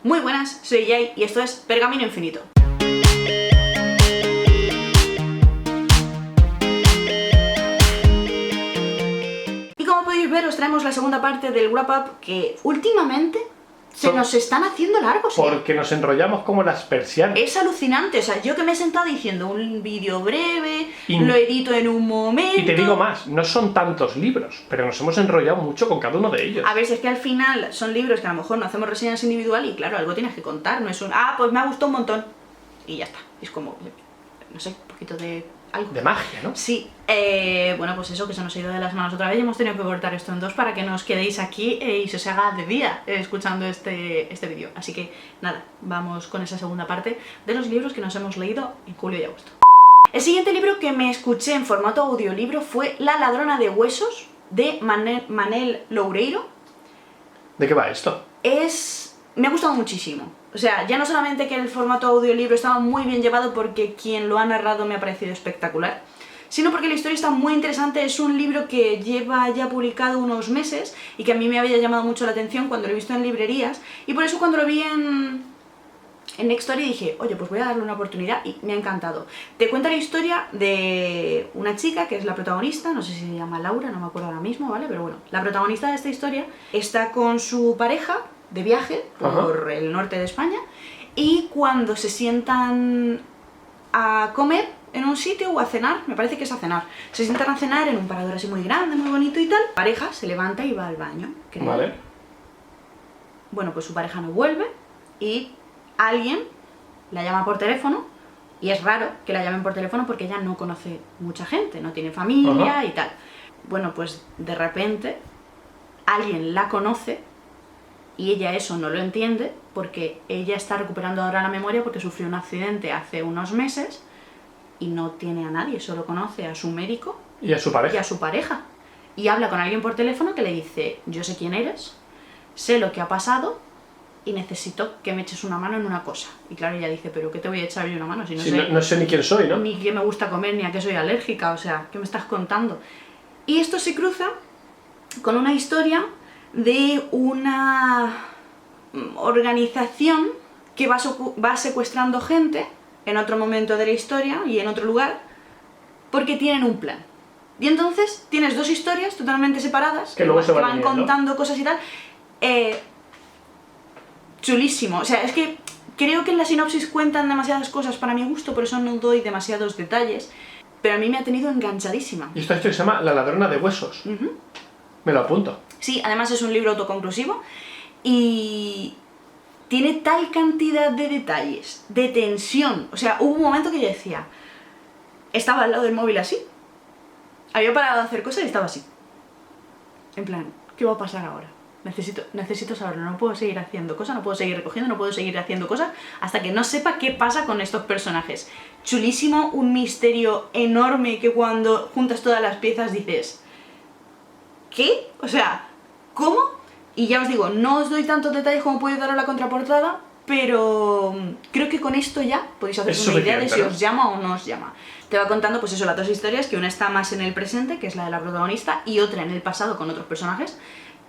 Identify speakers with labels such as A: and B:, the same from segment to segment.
A: Muy buenas, soy Jay y esto es Pergamino Infinito. Y como podéis ver, os traemos la segunda parte del wrap up que últimamente se nos están haciendo largos.
B: Porque nos enrollamos como las persianas.
A: Es alucinante, o sea, yo que me he sentado diciendo un vídeo breve, lo edito en un momento...
B: Y te digo más, no son tantos libros, pero nos hemos enrollado mucho con cada uno de ellos.
A: A ver, si es que al final son libros que a lo mejor no hacemos reseñas individual y claro, algo tienes que contar, no es un... Ah, pues me ha gustado un montón. Y ya está, es como, no sé, un poquito de... algo.
B: De magia, ¿no?
A: Sí, bueno, pues eso, que se nos ha ido de las manos otra vez y hemos tenido que cortar esto en dos para que no os quedéis aquí y se os haga de día escuchando este vídeo. Así que nada, vamos con esa segunda parte de los libros que nos hemos leído en julio y agosto. El siguiente libro que me escuché en formato audiolibro fue La ladrona de huesos, de Manel Loureiro.
B: ¿De qué va esto?
A: Me ha gustado muchísimo. O sea, ya no solamente que el formato audiolibro estaba muy bien llevado porque quien lo ha narrado me ha parecido espectacular, sino porque la historia está muy interesante. Es un libro que lleva ya publicado unos meses y que a mí me había llamado mucho la atención cuando lo he visto en librerías, y por eso cuando lo vi en Nextory dije, oye, pues voy a darle una oportunidad y me ha encantado. Te cuenta la historia de una chica que es la protagonista, no sé si se llama Laura, no me acuerdo ahora mismo, ¿vale? Pero bueno, la protagonista de esta historia está con su pareja de viaje por el norte de España, y cuando se sientan a comer en un sitio o a cenar, me parece que es a cenar, se sientan a cenar en un parador así muy grande, muy bonito y tal, la pareja se levanta y va al baño, creo.
B: Vale.
A: Bueno, pues su pareja no vuelve y alguien la llama por teléfono, y es raro que la llamen por teléfono porque ella no conoce mucha gente, no tiene familia y tal. Bueno, pues de repente alguien la conoce y ella eso no lo entiende porque ella está recuperando ahora la memoria porque sufrió un accidente hace unos meses y no tiene a nadie, solo conoce a su médico
B: y a su pareja.
A: Y a su pareja. Y habla con alguien por teléfono que le dice, yo sé quién eres, sé lo que ha pasado y necesito que me eches una mano en una cosa. Y claro, ella dice, pero ¿qué te voy a echar yo una mano? Si
B: no sé ni quién soy, ¿no?
A: Ni qué me gusta comer, ni a qué soy alérgica, o sea, ¿qué me estás contando? Y esto se cruza con una historia de una organización que va secuestrando gente en otro momento de la historia y en otro lugar porque tienen un plan. Y entonces tienes dos historias totalmente separadas
B: que luego se
A: van contando cosas y tal. Chulísimo, o sea, es que creo que en la sinopsis cuentan demasiadas cosas para mi gusto, por eso no doy demasiados detalles, pero a mí me ha tenido enganchadísima.
B: Y esto se llama La ladrona de huesos. Me lo apunto.
A: Sí, además es un libro autoconclusivo y tiene tal cantidad de detalles, de tensión. O sea, hubo un momento que yo decía, estaba al lado del móvil así, había parado de hacer cosas y estaba así. En plan, ¿qué va a pasar ahora? Necesito saberlo, no puedo seguir haciendo cosas, no puedo seguir recogiendo, no puedo seguir haciendo cosas hasta que no sepa qué pasa con estos personajes. Chulísimo, un misterio enorme que cuando juntas todas las piezas dices, ¿qué? O sea, ¿cómo? Y ya os digo, no os doy tantos detalles como podéis daros la contraportada, pero creo que con esto ya podéis haceros una idea de si os llama o no os llama. Te va contando, pues eso, las dos historias, que una está más en el presente, que es la de la protagonista, y otra en el pasado con otros personajes,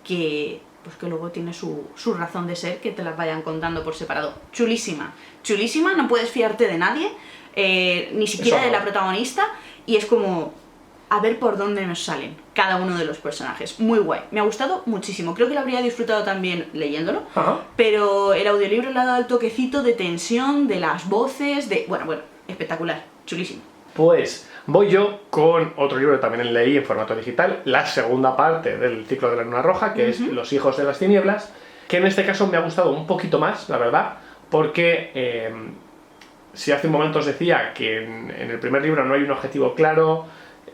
A: que luego tiene su razón de ser, que te las vayan contando por separado. Chulísima, chulísima, no puedes fiarte de nadie, ni siquiera de la protagonista, y es como a ver por dónde nos salen cada uno de los personajes. Muy guay, me ha gustado muchísimo, creo que lo habría disfrutado también leyéndolo, pero el audiolibro le ha dado el toquecito de tensión, de las voces, de... bueno, espectacular, chulísimo.
B: Pues voy yo con otro libro que también leí en formato digital, la segunda parte del ciclo de la Luna Roja, que es Los hijos de las tinieblas, que en este caso me ha gustado un poquito más, la verdad, porque si hace un momento os decía que en el primer libro no hay un objetivo claro,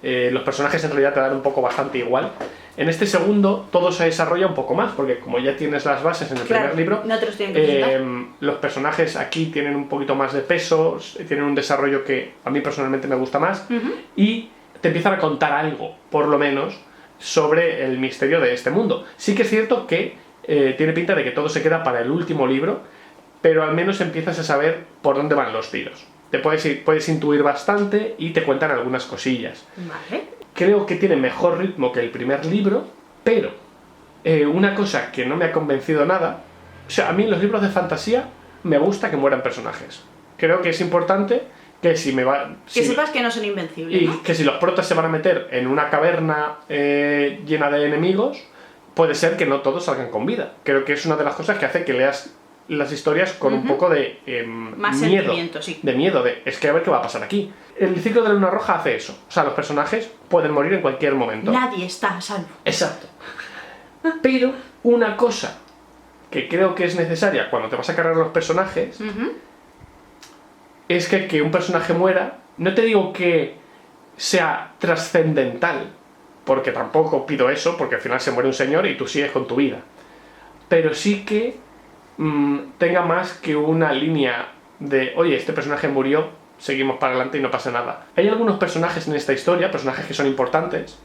B: los personajes en realidad te dan un poco bastante igual. En este segundo todo se desarrolla un poco más, porque como ya tienes las bases en el primer libro,
A: no te los tienen que presentar.
B: Los personajes aquí tienen un poquito más de peso, tienen un desarrollo que a mí personalmente me gusta más, y te empiezan a contar algo, por lo menos, sobre el misterio de este mundo. Sí que es cierto que tiene pinta de que todo se queda para el último libro, pero al menos empiezas a saber por dónde van los tiros. Te puedes intuir bastante y te cuentan algunas cosillas.
A: Vale.
B: Creo que tiene mejor ritmo que el primer libro, pero una cosa que no me ha convencido nada O sea, a mí en los libros de fantasía me gusta que mueran personajes. Creo que es importante que si me va...
A: Que sepas que no son invencibles,
B: Y
A: ¿no?
B: que si los protas se van a meter en una caverna llena de enemigos, puede ser que no todos salgan con vida. Creo que es una de las cosas que hace que leas las historias con un poco de
A: Más
B: miedo.
A: sentimiento, sí.
B: De miedo, es que a ver qué va a pasar aquí. El ciclo de la luna roja hace eso. O sea, los personajes pueden morir en cualquier momento.
A: Nadie está a salvo.
B: Exacto. Pero una cosa que creo que es necesaria cuando te vas a cargar los personajes es que un personaje muera, no te digo que sea trascendental, porque tampoco pido eso, porque al final se muere un señor y tú sigues con tu vida. Pero sí que tenga más que una línea de, oye, este personaje murió, seguimos para adelante y no pasa nada. Hay algunos personajes en esta historia, personajes que son importantes,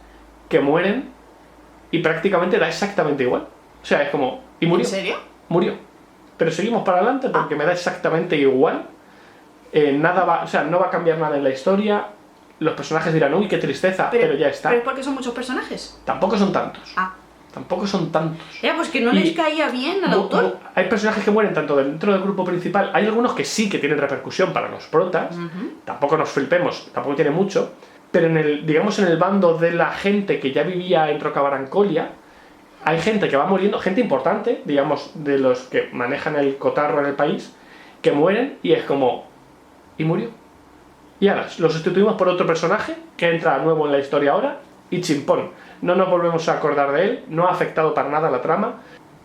B: que mueren y prácticamente da exactamente igual. O sea, es como, y murió.
A: ¿En serio?
B: Murió. Pero seguimos para adelante porque me da exactamente igual. Nada va, o sea, no va a cambiar nada en la historia. Los personajes dirán, uy, qué tristeza, pero ya está.
A: ¿Pero es porque son muchos personajes?
B: Tampoco son tantos.
A: Ah.
B: Tampoco son tantos.
A: Ya, pues que no les caía bien al autor.
B: Hay personajes que mueren tanto dentro del grupo principal. Hay algunos que sí que tienen repercusión para los protas. Tampoco nos flipemos, tampoco tiene mucho. Pero en el, digamos, en el bando de la gente que ya vivía en Rocabarancolia, hay gente que va muriendo, gente importante, digamos, de los que manejan el cotarro en el país, que mueren y es como... y murió. Y ahora lo sustituimos por otro personaje que entra nuevo en la historia ahora y chimpón. No nos volvemos a acordar de él, no ha afectado para nada la trama.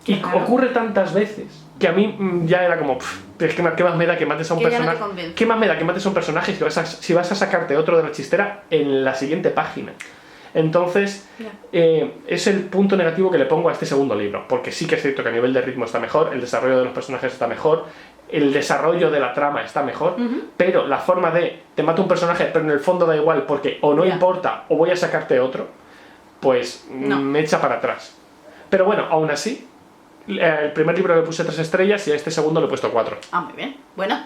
B: Y
A: claro,
B: ocurre tantas veces que a mí ya era como, es que ¿qué más me da que mates a un personaje? ¿Qué más me da que mates a un personaje si vas a sacarte otro de la chistera en la siguiente página? Entonces, es el punto negativo que le pongo a este segundo libro, porque sí que es cierto que a nivel de ritmo está mejor, el desarrollo de los personajes está mejor, el desarrollo de la trama está mejor, pero la forma de te mato un personaje pero en el fondo da igual porque o no importa o voy a sacarte otro, pues me echa para atrás. Pero bueno, aún así, el primer libro le puse 3 estrellas y a este segundo le he puesto 4.
A: Ah, muy bien. Bueno,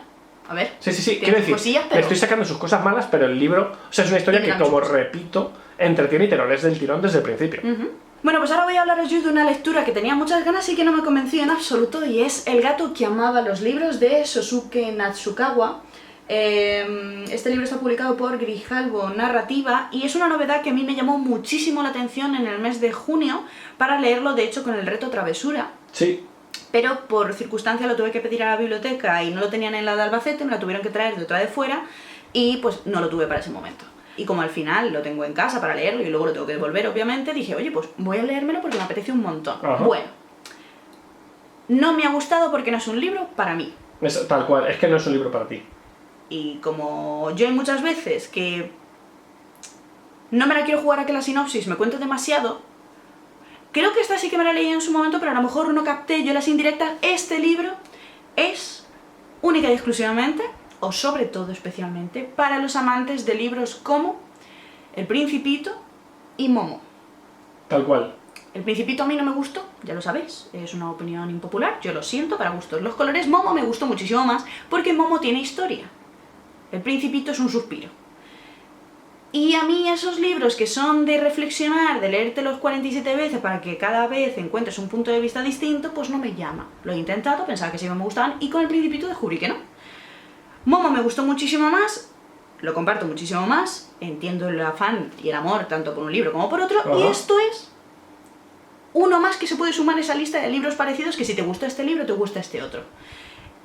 A: a ver.
B: Sí, quiero decir,
A: cosillas, pero...
B: le estoy sacando sus cosas malas, pero el libro, o sea, es una historia que, como repito, entretiene y te lo lees del tirón desde el principio.
A: Bueno, pues ahora voy a hablaros yo de una lectura que tenía muchas ganas y que no me convenció en absoluto, y es El gato que amaba los libros, de Sosuke Natsukawa. Este libro está publicado por Grijalbo Narrativa y es una novedad que a mí me llamó muchísimo la atención en el mes de junio para leerlo, de hecho, con el reto Travesura.
B: Sí.
A: Pero por circunstancia lo tuve que pedir a la biblioteca y no lo tenían en la de Albacete, me la tuvieron que traer de otra de fuera y pues no lo tuve para ese momento. Y como al final lo tengo en casa para leerlo y luego lo tengo que devolver, obviamente, dije, oye, pues voy a leérmelo porque me apetece un montón.
B: Ajá.
A: Bueno, no me ha gustado porque no es un libro para mí.
B: Tal cual, es que no es un libro para ti.
A: Y como yo hay muchas veces que no me la quiero jugar a que la sinopsis me cuente demasiado, creo que esta sí que me la leí en su momento, pero a lo mejor no capté yo las indirectas. Este libro es única y exclusivamente, o sobre todo especialmente, para los amantes de libros como El Principito y Momo.
B: Tal cual.
A: El Principito a mí no me gustó, ya lo sabéis, es una opinión impopular, yo lo siento, para gustos los colores. Momo me gustó muchísimo más porque Momo tiene historia. El Principito es un suspiro. Y a mí esos libros que son de reflexionar, de leértelos 47 veces para que cada vez encuentres un punto de vista distinto, pues no me llama. Lo he intentado, pensaba que sí me gustaban y con El Principito descubrí que no. Momo me gustó muchísimo más, lo comparto muchísimo más, entiendo el afán y el amor tanto por un libro como por otro, y esto es uno más que se puede sumar a esa lista de libros parecidos que si te gusta este libro, te gusta este otro.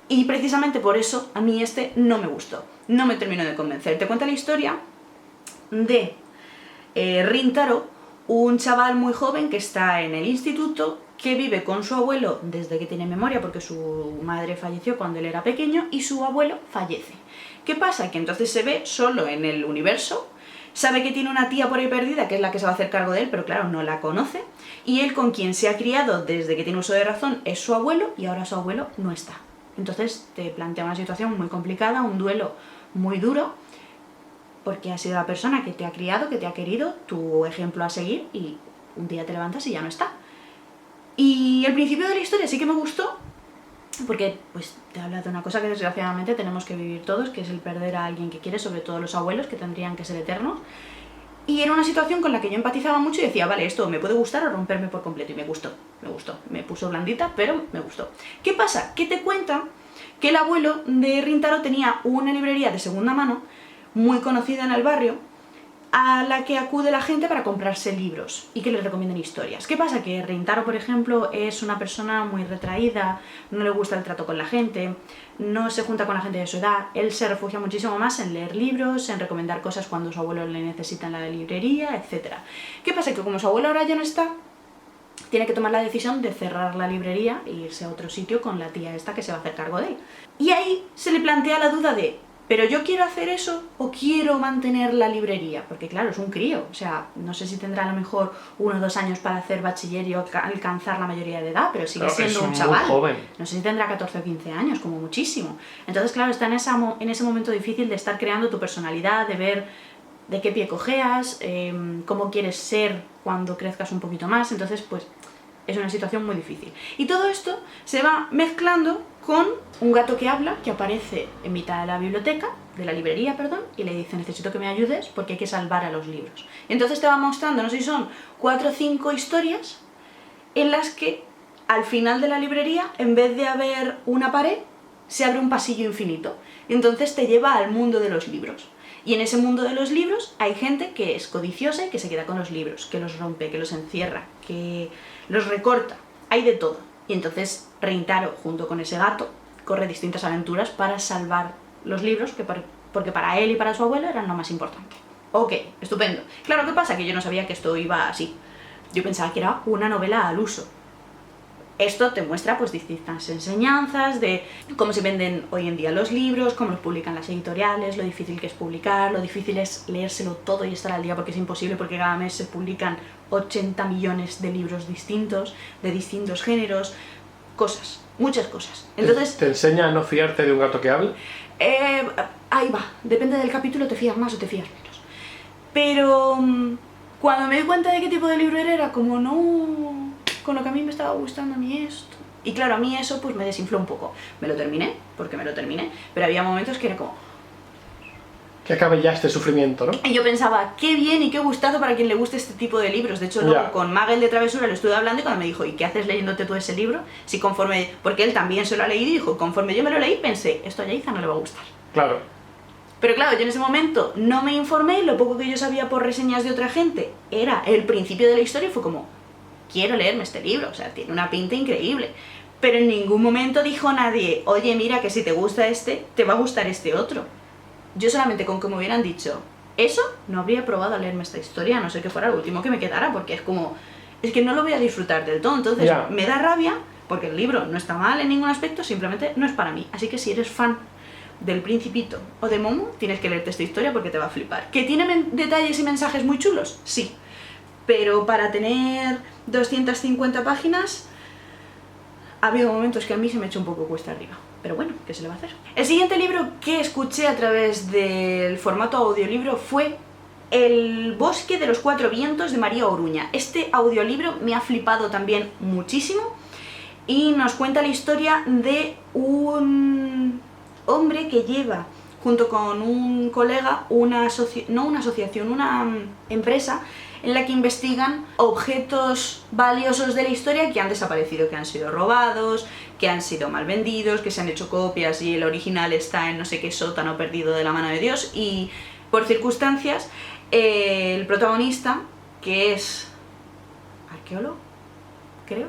A: Y precisamente por eso a mí este no me gustó, no me terminó de convencer. Te cuenta la historia de Rintaro, un chaval muy joven que está en el instituto, que vive con su abuelo desde que tiene memoria porque su madre falleció cuando él era pequeño y su abuelo fallece. ¿Qué pasa? Que entonces se ve solo en el universo, sabe que tiene una tía por ahí perdida que es la que se va a hacer cargo de él, pero claro, no la conoce, y él con quien se ha criado desde que tiene uso de razón es su abuelo y ahora su abuelo no está. Entonces te plantea una situación muy complicada, un duelo muy duro, porque ha sido la persona que te ha criado, que te ha querido, tu ejemplo a seguir, y un día te levantas y ya no está. Y el principio de la historia sí que me gustó, porque pues te habla de una cosa que desgraciadamente tenemos que vivir todos, que es el perder a alguien que quieres, sobre todo los abuelos, que tendrían que ser eternos. Y era una situación con la que yo empatizaba mucho y decía, vale, esto me puede gustar o romperme por completo. Y me gustó. Me puso blandita, pero me gustó. ¿Qué pasa? Que te cuenta que el abuelo de Rintaro tenía una librería de segunda mano, muy conocida en el barrio, a la que acude la gente para comprarse libros y que les recomienden historias. ¿Qué pasa? Que Rintaro, por ejemplo, es una persona muy retraída, no le gusta el trato con la gente, no se junta con la gente de su edad, él se refugia muchísimo más en leer libros, en recomendar cosas cuando su abuelo le necesita en la librería, etc. ¿Qué pasa? Que como su abuelo ahora ya no está, tiene que tomar la decisión de cerrar la librería e irse a otro sitio con la tía esta que se va a hacer cargo de él. Y ahí se le plantea la duda de, ¿pero yo quiero hacer eso o quiero mantener la librería? Porque claro, es un crío, o sea, no sé si tendrá a lo mejor 1 o 2 años para hacer bachiller y alcanzar la mayoría de edad, pero sigue siendo un chaval.
B: Muy joven.
A: No sé si tendrá 14 o 15 años, como muchísimo. Entonces, claro, está en ese momento difícil de estar creando tu personalidad, de ver de qué pie cojeas, cómo quieres ser cuando crezcas un poquito más. Entonces, pues, es una situación muy difícil. Y todo esto se va mezclando con un gato que habla, que aparece en mitad de la biblioteca, de la librería, perdón, y le dice, necesito que me ayudes porque hay que salvar a los libros. Y entonces te va mostrando, no sé si son 4 o 5 historias, en las que al final de la librería, en vez de haber una pared, se abre un pasillo infinito. Y entonces te lleva al mundo de los libros. Y en ese mundo de los libros hay gente que es codiciosa y que se queda con los libros, que los rompe, que los encierra, que los recorta. Hay de todo. Y entonces Rintaro, junto con ese gato, corre distintas aventuras para salvar los libros, porque para él y para su abuelo eran lo más importante. Ok, estupendo. Claro, ¿qué pasa? Que yo no sabía que esto iba así. Yo pensaba que era una novela al uso. Esto te muestra pues distintas enseñanzas de cómo se venden hoy en día los libros, cómo los publican las editoriales, lo difícil que es publicar, lo difícil es leérselo todo y estar al día porque es imposible, porque cada mes se publican 80 millones de libros distintos, de distintos géneros, cosas, muchas cosas. Entonces,
B: ¿Te enseña a no fiarte de un gato que habla?
A: Ahí va, depende del capítulo, te fías más o te fías menos. Pero cuando me di cuenta de qué tipo de libro era como no, con lo que a mí me estaba gustando a mí esto. Y claro, a mí eso pues me desinfló un poco. Me lo terminé, porque me lo terminé, pero había momentos que era como...
B: Que acabe ya este sufrimiento, ¿no?
A: Y yo pensaba, qué bien y qué gustazo para quien le guste este tipo de libros. De hecho, luego con Magel de Travesura lo estuve hablando y cuando me dijo, ¿y qué haces leyéndote tú ese libro? Si conforme... Porque él también se lo ha leído y dijo, conforme yo me lo leí, pensé, esto a Yaiza no le va a gustar.
B: Claro.
A: Pero claro, yo en ese momento no me informé, lo poco que yo sabía por reseñas de otra gente era el principio de la historia y fue como, quiero leerme este libro, o sea, tiene una pinta increíble. Pero en ningún momento dijo nadie, oye, mira que si te gusta este, te va a gustar este otro. Yo solamente con que me hubieran dicho eso, no habría probado a leerme esta historia, a no ser que fuera lo último que me quedara, porque es como, es que no lo voy a disfrutar del todo, entonces me da rabia, porque el libro no está mal en ningún aspecto, simplemente no es para mí. Así que si eres fan del Principito o de Momo, tienes que leerte esta historia porque te va a flipar. ¿Que tiene detalles y mensajes muy chulos? Sí. Pero para tener 250 páginas, ha habido momentos que a mí se me echó un poco cuesta arriba. Pero bueno, ¿qué se le va a hacer? El siguiente libro que escuché a través del formato audiolibro fue El bosque de los 4 vientos de María Oruña. Este audiolibro me ha flipado también muchísimo y nos cuenta la historia de un hombre que lleva junto con un colega una empresa en la que investigan objetos valiosos de la historia que han desaparecido, que han sido robados, que han sido mal vendidos, que se han hecho copias y el original está en no sé qué sótano perdido de la mano de Dios. Y por circunstancias, el protagonista, que es arqueólogo, creo,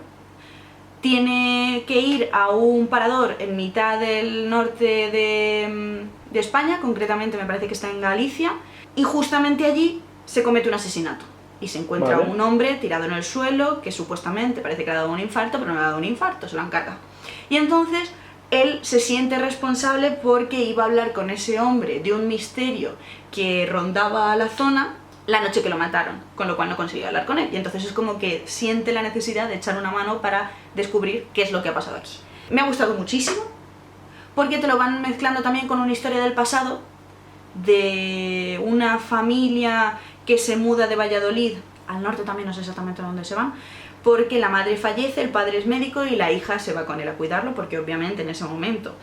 A: tiene que ir a un parador en mitad del norte de España, concretamente me parece que está en Galicia, y justamente allí se comete un asesinato. Y se encuentra un hombre tirado en el suelo, que supuestamente parece que le ha dado un infarto, pero no le ha dado un infarto, se lo han cargado. Y entonces él se siente responsable porque iba a hablar con ese hombre de un misterio que rondaba la zona la noche que lo mataron, con lo cual no consiguió hablar con él. Y entonces es como que siente la necesidad de echar una mano para descubrir qué es lo que ha pasado aquí. Me ha gustado muchísimo, porque te lo van mezclando también con una historia del pasado, de una familia que se muda de Valladolid, al norte también no sé exactamente a dónde se van, porque la madre fallece, el padre es médico y la hija se va con él a cuidarlo, porque obviamente en ese momento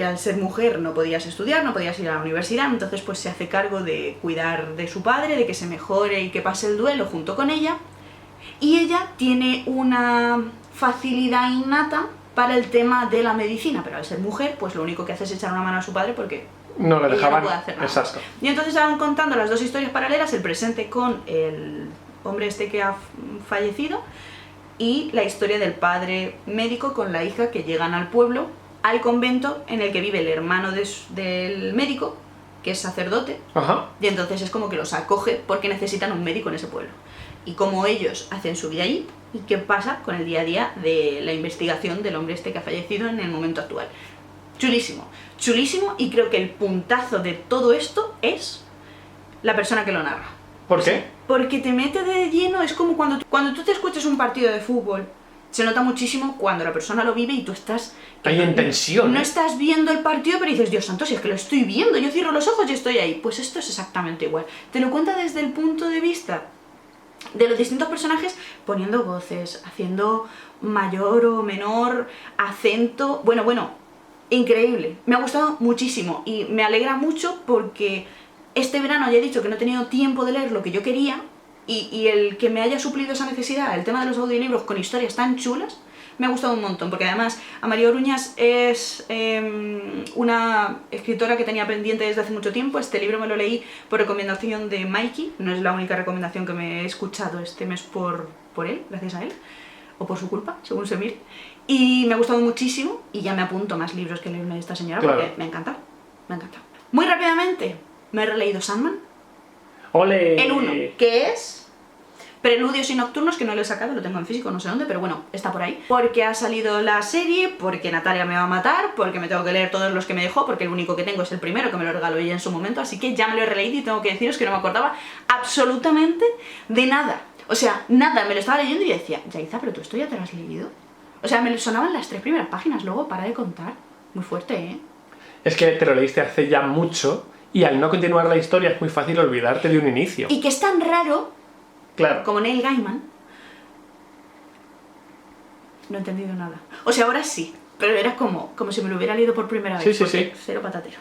A: al ser mujer no podías estudiar, no podías ir a la universidad, entonces pues se hace cargo de cuidar de su padre, de que se mejore y que pase el duelo junto con ella. Y ella tiene una facilidad innata para el tema de la medicina, pero al ser mujer, pues lo único que hace es echar una mano a su padre porque
B: No le
A: ella
B: dejaban.
A: no puede hacer nada.
B: Exacto.
A: Y entonces van contando las dos historias paralelas, el presente con el hombre este que ha fallecido y la historia del padre médico con la hija que llegan al pueblo, al convento en el que vive el hermano del médico, que es sacerdote,
B: Ajá.
A: y entonces es como que los acoge porque necesitan un médico en ese pueblo. Y cómo ellos hacen su vida allí y qué pasa con el día a día de la investigación del hombre este que ha fallecido en el momento actual. Chulísimo, chulísimo, y creo que el puntazo de todo esto es la persona que lo narra.
B: ¿Por qué?
A: Porque te mete de lleno, es como cuando tú te escuchas un partido de fútbol, se nota muchísimo cuando la persona lo vive y tú estás...
B: Hay en tensión.
A: No
B: ¿eh?
A: estás viendo el partido, pero dices, Dios santo, si es que lo estoy viendo, yo cierro los ojos y estoy ahí. Pues esto es exactamente igual. Te lo cuenta desde el punto de vista de los distintos personajes, poniendo voces, haciendo mayor o menor acento... Bueno, increíble. Me ha gustado muchísimo y me alegra mucho porque este verano ya he dicho que no he tenido tiempo de leer lo que yo quería y el que me haya suplido esa necesidad, el tema de los audiolibros con historias tan chulas, me ha gustado un montón, porque además Amalia Oruñas es una escritora que tenía pendiente desde hace mucho tiempo. Este libro me lo leí por recomendación de Mikey, no es la única recomendación que me he escuchado este mes por él, gracias a él, o por su culpa, según se mire, y me ha gustado muchísimo y ya me apunto más libros que leerme de esta señora,
B: Claro.
A: porque me encanta, me encanta. Muy rápidamente, me he releído Sandman,
B: ¡Ole!
A: el 1, que es Preludios y Nocturnos, que no lo he sacado, lo tengo en físico, no sé dónde, pero bueno, está por ahí. Porque ha salido la serie, porque Natalia me va a matar, porque me tengo que leer todos los que me dejó, porque el único que tengo es el primero, que me lo regaló ella en su momento, así que ya me lo he releído y tengo que deciros que no me acordaba absolutamente de nada. O sea, nada, me lo estaba leyendo y decía, Yaiza, pero tú esto ya te lo has leído. O sea, me sonaban las 3 primeras páginas, luego para de contar. Muy fuerte, ¿eh?
B: Es que te lo leíste hace ya mucho y al no continuar la historia es muy fácil olvidarte de un inicio.
A: Y que es tan raro,
B: Claro.
A: como Neil Gaiman, no he entendido nada. O sea, ahora sí, pero era como si me lo hubiera leído por primera vez.
B: Sí, sí,
A: porque
B: sí.
A: Cero patatero.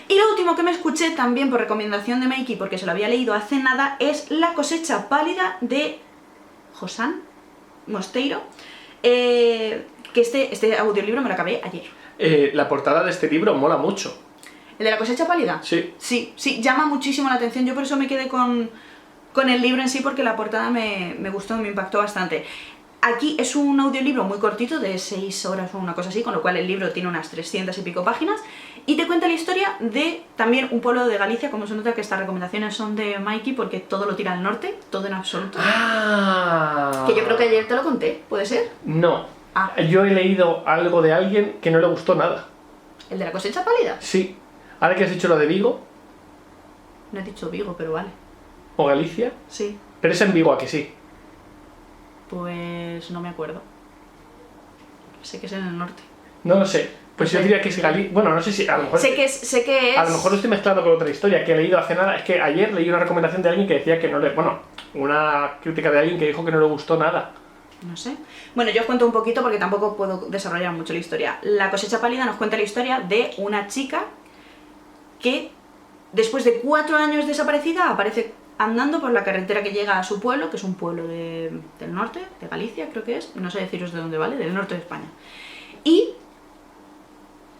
A: Y lo último que me escuché también por recomendación de Mikey, porque se lo había leído hace nada, es La cosecha pálida de Josán Mosteiro. Que este audiolibro me lo acabé ayer.
B: La portada de este libro mola mucho.
A: ¿El de La cosecha pálida?
B: Sí.
A: Sí, llama muchísimo la atención. Yo por eso me quedé con el libro en sí, porque la portada me gustó, me impactó bastante. Aquí es un audiolibro muy cortito, de 6 horas o una cosa así, con lo cual el libro tiene unas 300 y pico páginas, y te cuenta la historia de también un pueblo de Galicia, como se nota que estas recomendaciones son de Mikey, porque todo lo tira al norte, todo en absoluto.
B: ¡Ah!
A: Que yo creo que ayer te lo conté, ¿puede ser?
B: No.
A: Ah.
B: Yo he leído algo de alguien que no le gustó nada.
A: ¿El de La cosecha pálida?
B: Sí. Ahora que has dicho lo de Vigo
A: No he dicho Vigo, pero vale.
B: o Galicia,
A: Sí,
B: pero es en Vigo, ¿a que sí?
A: pues no me acuerdo. Sé que es en el norte.
B: No lo sé. Pues yo
A: Sí.
B: diría que es Galicia. Bueno, no sé si a lo mejor.
A: Sé que es...
B: A lo mejor lo estoy mezclando con otra historia que he leído hace nada. Es que ayer leí una recomendación de alguien que decía que no le. Bueno, una crítica de alguien que dijo que no le gustó nada.
A: No sé. Bueno, yo os cuento un poquito porque tampoco puedo desarrollar mucho la historia. La cosecha pálida nos cuenta la historia de una chica que después de 4 años desaparecida aparece andando por la carretera que llega a su pueblo, que es un pueblo del norte, de Galicia creo que es, no sé deciros de dónde, ¿vale? Del norte de España. Y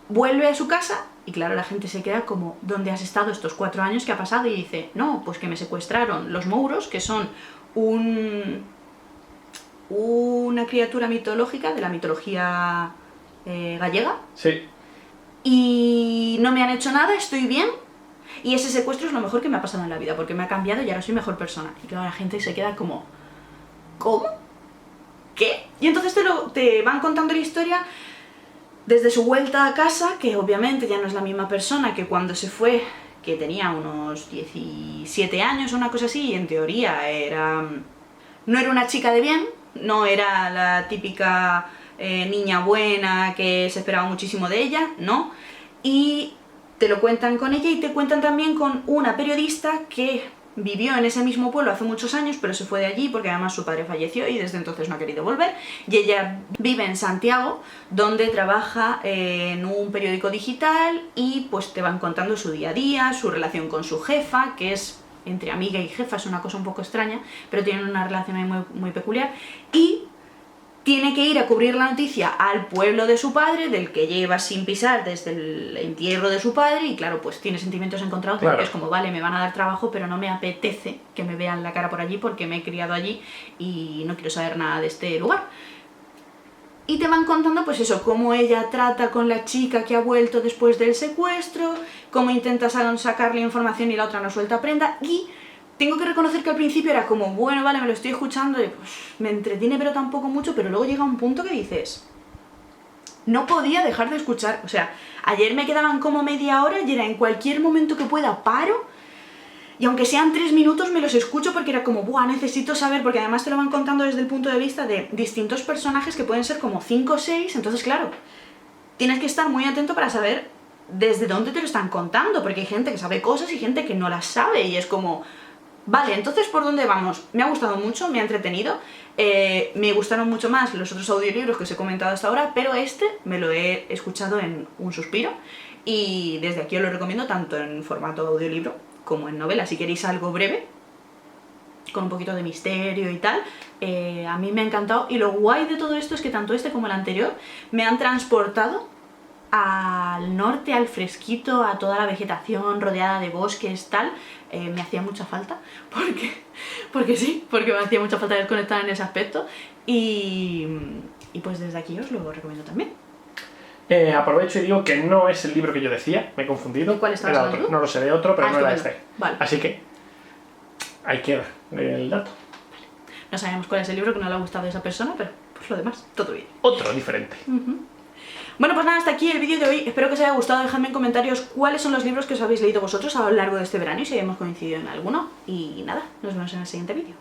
A: vuelve a su casa y claro, la gente se queda como, ¿dónde has estado estos 4 años que ha pasado? Y dice, no, pues que me secuestraron los mouros, que son una criatura mitológica de la mitología gallega,
B: Sí.
A: y no me han hecho nada, estoy bien, y ese secuestro es lo mejor que me ha pasado en la vida, porque me ha cambiado y ahora soy mejor persona. Y claro, la gente se queda como, ¿cómo? ¿Qué? Y entonces te van contando la historia desde su vuelta a casa, que obviamente ya no es la misma persona que cuando se fue, que tenía unos 17 años o una cosa así, y en teoría no era una chica de bien, no era la típica niña buena que se esperaba muchísimo de ella, no. Y te lo cuentan con ella y te cuentan también con una periodista que vivió en ese mismo pueblo hace muchos años, pero se fue de allí porque además su padre falleció y desde entonces no ha querido volver. Y ella vive en Santiago, donde trabaja en un periódico digital y pues te van contando su día a día, su relación con su jefa, que es entre amiga y jefa, es una cosa un poco extraña, pero tienen una relación ahí muy, muy peculiar. Y tiene que ir a cubrir la noticia al pueblo de su padre, del que lleva sin pisar desde el entierro de su padre, y claro, pues tiene sentimientos encontrados,
B: Claro.
A: porque es como, vale, me van a dar trabajo, pero no me apetece que me vean la cara por allí porque me he criado allí y no quiero saber nada de este lugar. Y te van contando, pues eso, cómo ella trata con la chica que ha vuelto después del secuestro, cómo intenta sacarle información y la otra no suelta prenda, y tengo que reconocer que al principio era como, bueno, vale, me lo estoy escuchando, y pues, me entretiene pero tampoco mucho, pero luego llega un punto que dices, no podía dejar de escuchar, o sea, ayer me quedaban como media hora y era en cualquier momento que pueda paro, y aunque sean 3 minutos me los escucho porque era como, buah, necesito saber, porque además te lo van contando desde el punto de vista de distintos personajes que pueden ser como 5 o 6, entonces claro, tienes que estar muy atento para saber desde dónde te lo están contando, porque hay gente que sabe cosas y gente que no las sabe, y es como, vale, entonces ¿por dónde vamos? Me ha gustado mucho, me ha entretenido, me gustaron mucho más los otros audiolibros que os he comentado hasta ahora, pero este me lo he escuchado en un suspiro, y desde aquí os lo recomiendo tanto en formato audiolibro como en novela. Si queréis algo breve, con un poquito de misterio y tal, a mí me ha encantado, y lo guay de todo esto es que tanto este como el anterior me han transportado al norte, al fresquito, a toda la vegetación rodeada de bosques, tal. Me hacía mucha falta, porque sí, porque me hacía mucha falta desconectar en ese aspecto, y pues desde aquí os lo recomiendo también.
B: Aprovecho y digo que no es el libro que yo decía, me he confundido.
A: ¿De cuál estabas
B: Era
A: hablando
B: otro.
A: tú?
B: No lo sé, de otro, pero no era
A: estupendo.
B: este.
A: Vale.
B: Así que ahí queda el dato.
A: No sabemos cuál es el libro que no le ha gustado a esa persona, pero pues lo demás, todo bien.
B: Otro diferente.
A: Bueno, pues nada, hasta aquí el vídeo de hoy. Espero que os haya gustado. Dejadme en comentarios cuáles son los libros que os habéis leído vosotros a lo largo de este verano y si hayamos coincidido en alguno. Y nada, nos vemos en el siguiente vídeo.